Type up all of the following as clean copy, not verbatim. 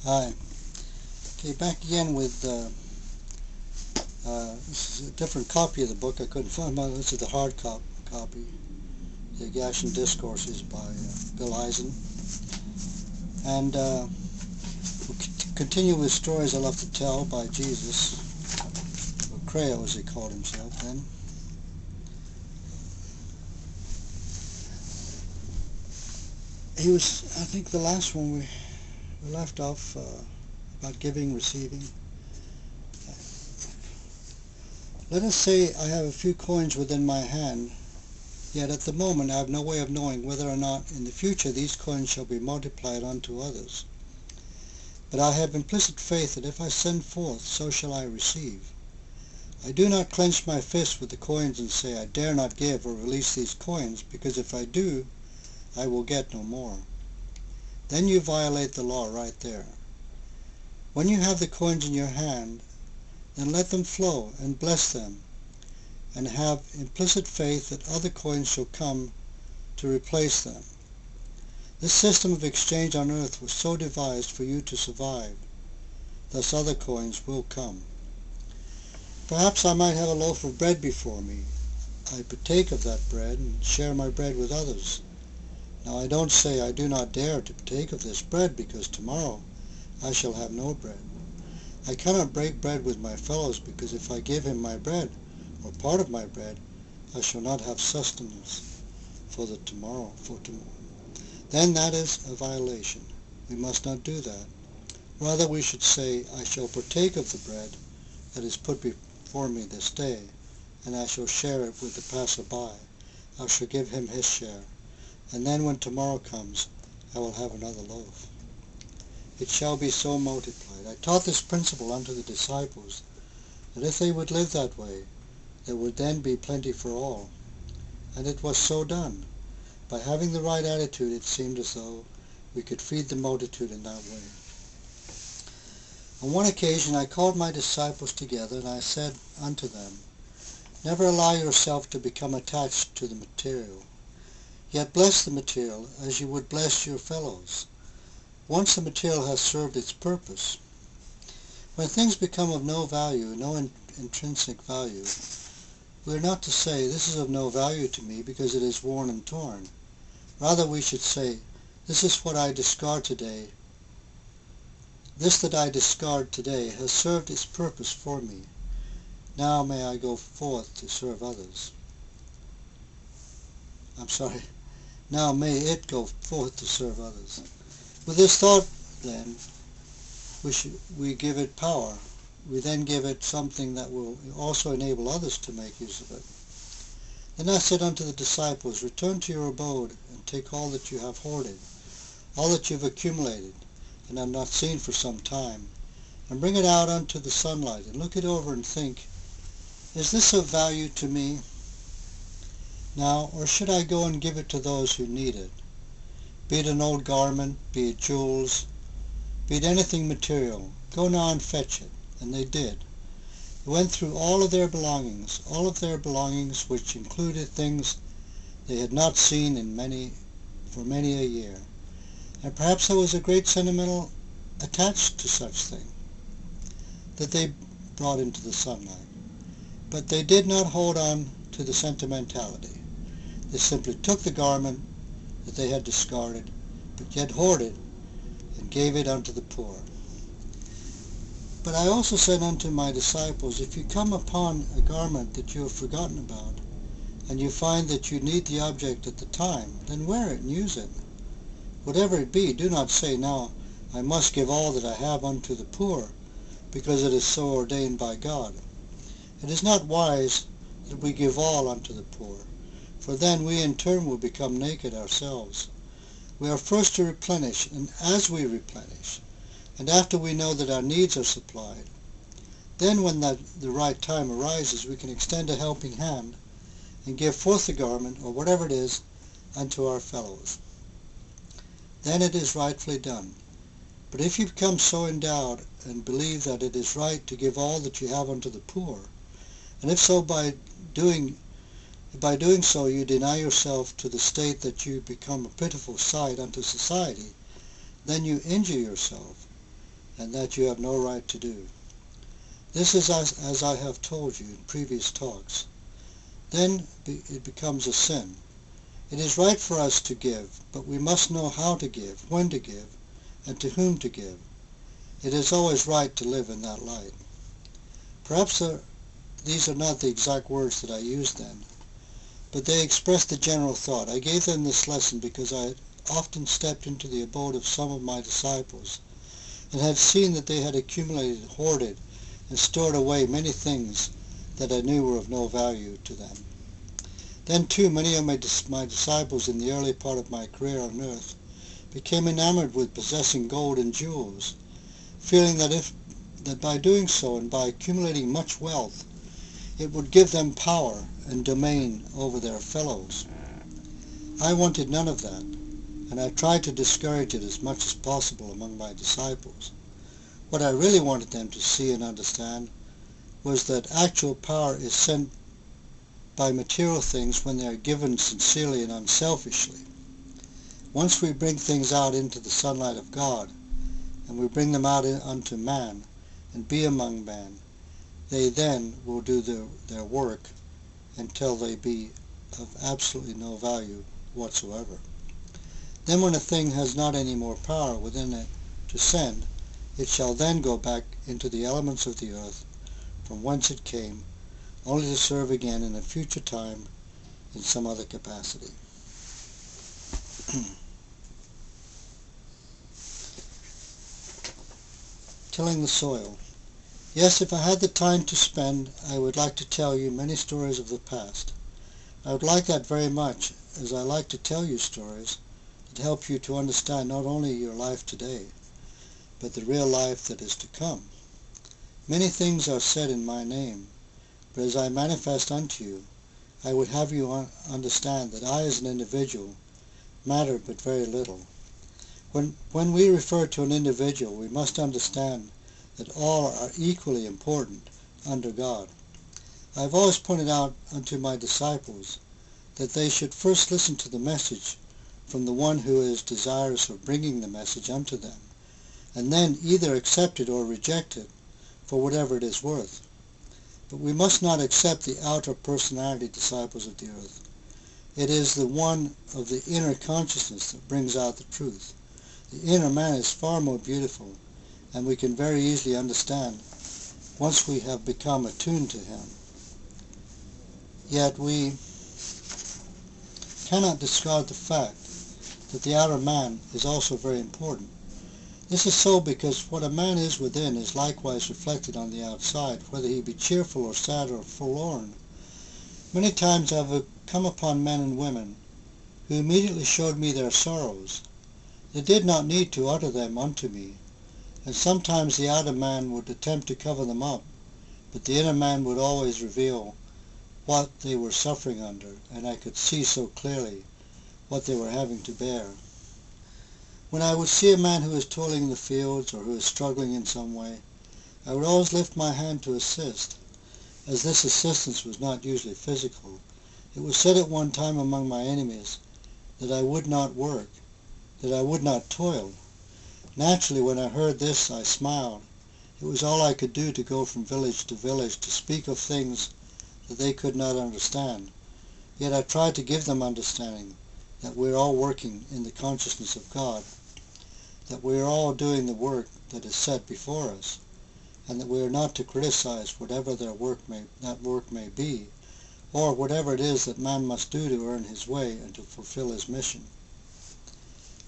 Hi. Okay, back again with this is a different copy of the book. I couldn't find mine. This is the hard copy. The Agasham Discourses by Bill Eisen. And we'll continue with Stories I Love to Tell by Jesus, or Creo as he called himself then. He was, I think the last one we left off about giving, receiving. Let us say I have a few coins within my hand, yet at the moment I have no way of knowing whether or not in the future these coins shall be multiplied unto others. But I have implicit faith that if I send forth, so shall I receive. I do not clench my fist with the coins and say, I dare not give or release these coins, because if I do, I will get no more. Then you violate the law right there. When you have the coins in your hand, then let them flow and bless them, and have implicit faith that other coins shall come to replace them. This system of exchange on earth was so devised for you to survive. Thus other coins will come. Perhaps I might have a loaf of bread before me. I partake of that bread and share my bread with others. Now I don't say I do not dare to partake of this bread, because tomorrow I shall have no bread. I cannot break bread with my fellows, because if I give him my bread, or part of my bread, I shall not have sustenance for tomorrow. Then that is a violation. We must not do that. Rather we should say, I shall partake of the bread that is put before me this day, and I shall share it with the passerby. I shall give him his share, and then when tomorrow comes, I will have another loaf. It shall be so multiplied. I taught this principle unto the disciples, that if they would live that way, there would then be plenty for all. And it was so done. By having the right attitude, it seemed as though we could feed the multitude in that way. On one occasion I called my disciples together, and I said unto them, Never allow yourself to become attached to the material. Yet bless the material as you would bless your fellows. Once the material has served its purpose. When things become of no value, no intrinsic value, we are not to say, this is of no value to me because it is worn and torn. Rather we should say, this is what I discard today. This that I discard today has served its purpose for me. Now may I go forth to serve others. Now may it go forth to serve others. With this thought, then, we give it power. We then give it something that will also enable others to make use of it. Then I said unto the disciples, Return to your abode, and take all that you have hoarded, all that you have accumulated, and have not seen for some time, and bring it out unto the sunlight, and look it over and think, Is this of value to me now, or should I go and give it to those who need it? Be it an old garment, be it jewels, be it anything material, go now and fetch it. And they did. They went through all of their belongings, which included things they had not seen for many a year. And perhaps there was a great sentimental attached to such thing that they brought into the sunlight. But they did not hold on to the sentimentality. They simply took the garment that they had discarded, but yet hoarded, and gave it unto the poor. But I also said unto my disciples, if you come upon a garment that you have forgotten about, and you find that you need the object at the time, then wear it and use it. Whatever it be, do not say, now I must give all that I have unto the poor, because it is so ordained by God. It is not wise that we give all unto the poor, for then we in turn will become naked ourselves. We are first to replenish, and as we replenish, and after we know that our needs are supplied, then when the right time arises, we can extend a helping hand and give forth the garment, or whatever it is, unto our fellows. Then it is rightfully done. But if you become so endowed and believe that it is right to give all that you have unto the poor, and if so by doing so you deny yourself to the state that you become a pitiful sight unto society, then you injure yourself, and that you have no right to do. This is as I have told you in previous talks. Then it becomes a sin. It is right for us to give, but we must know how to give, when to give, and to whom to give. It is always right to live in that light. Perhaps these are not the exact words that I used then, but they express the general thought. I gave them this lesson because I had often stepped into the abode of some of my disciples and had seen that they had accumulated, hoarded, and stored away many things that I knew were of no value to them. Then too, many of my disciples in the early part of my career on earth became enamored with possessing gold and jewels, feeling that by doing so and by accumulating much wealth, it would give them power and domain over their fellows. I wanted none of that, and I tried to discourage it as much as possible among my disciples. What I really wanted them to see and understand was that actual power is sent by material things when they are given sincerely and unselfishly. Once we bring things out into the sunlight of God, and we bring them out unto man, and be among man, they then will do their work until they be of absolutely no value whatsoever. Then when a thing has not any more power within it to send, it shall then go back into the elements of the earth from whence it came, only to serve again in a future time in some other capacity. Tilling the soil. Yes, if I had the time to spend, I would like to tell you many stories of the past. I would like that very much, as I like to tell you stories that help you to understand not only your life today, but the real life that is to come. Many things are said in my name, but as I manifest unto you, I would have you understand that I as an individual matter but very little. When we refer to an individual, we must understand that all are equally important under God. I have always pointed out unto my disciples that they should first listen to the message from the one who is desirous of bringing the message unto them, and then either accept it or reject it for whatever it is worth. But we must not accept the outer personality disciples of the earth. It is the one of the inner consciousness that brings out the truth. The inner man is far more beautiful, and we can very easily understand once we have become attuned to him. Yet we cannot discard the fact that the outer man is also very important. This is so because what a man is within is likewise reflected on the outside, whether he be cheerful or sad or forlorn. Many times I have come upon men and women who immediately showed me their sorrows. They did not need to utter them unto me, and sometimes the outer man would attempt to cover them up, but the inner man would always reveal what they were suffering under, and I could see so clearly what they were having to bear. When I would see a man who is toiling in the fields or who is struggling in some way, I would always lift my hand to assist, as this assistance was not usually physical. It was said at one time among my enemies that I would not work, that I would not toil. Naturally, when I heard this, I smiled. It was all I could do to go from village to village to speak of things that they could not understand. Yet I tried to give them understanding that we are all working in the consciousness of God, that we are all doing the work that is set before us, and that we are not to criticize whatever that work may be, or whatever it is that man must do to earn his way and to fulfill his mission.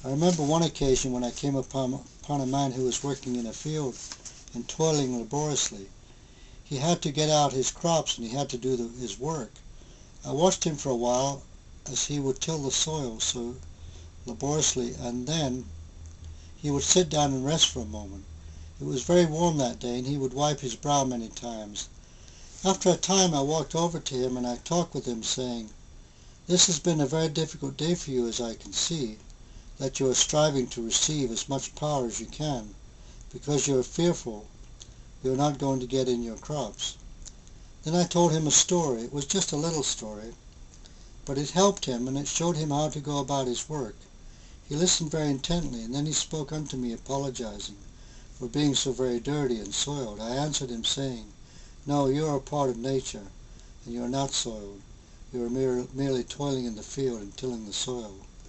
I remember one occasion when I came upon a man who was working in a field and toiling laboriously. He had to get out his crops and he had to do his work. I watched him for a while as he would till the soil so laboriously, and then he would sit down and rest for a moment. It was very warm that day, and he would wipe his brow many times. After a time I walked over to him and I talked with him, saying, "This has been a very difficult day for you, as I can see, that you are striving to receive as much power as you can, because you are fearful you are not going to get in your crops." Then I told him a story. It was just a little story, but it helped him, and it showed him how to go about his work. He listened very intently, and then he spoke unto me, apologizing for being so very dirty and soiled. I answered him, saying, "No, you are a part of nature, and you are not soiled. You are merely toiling in the field and tilling the soil."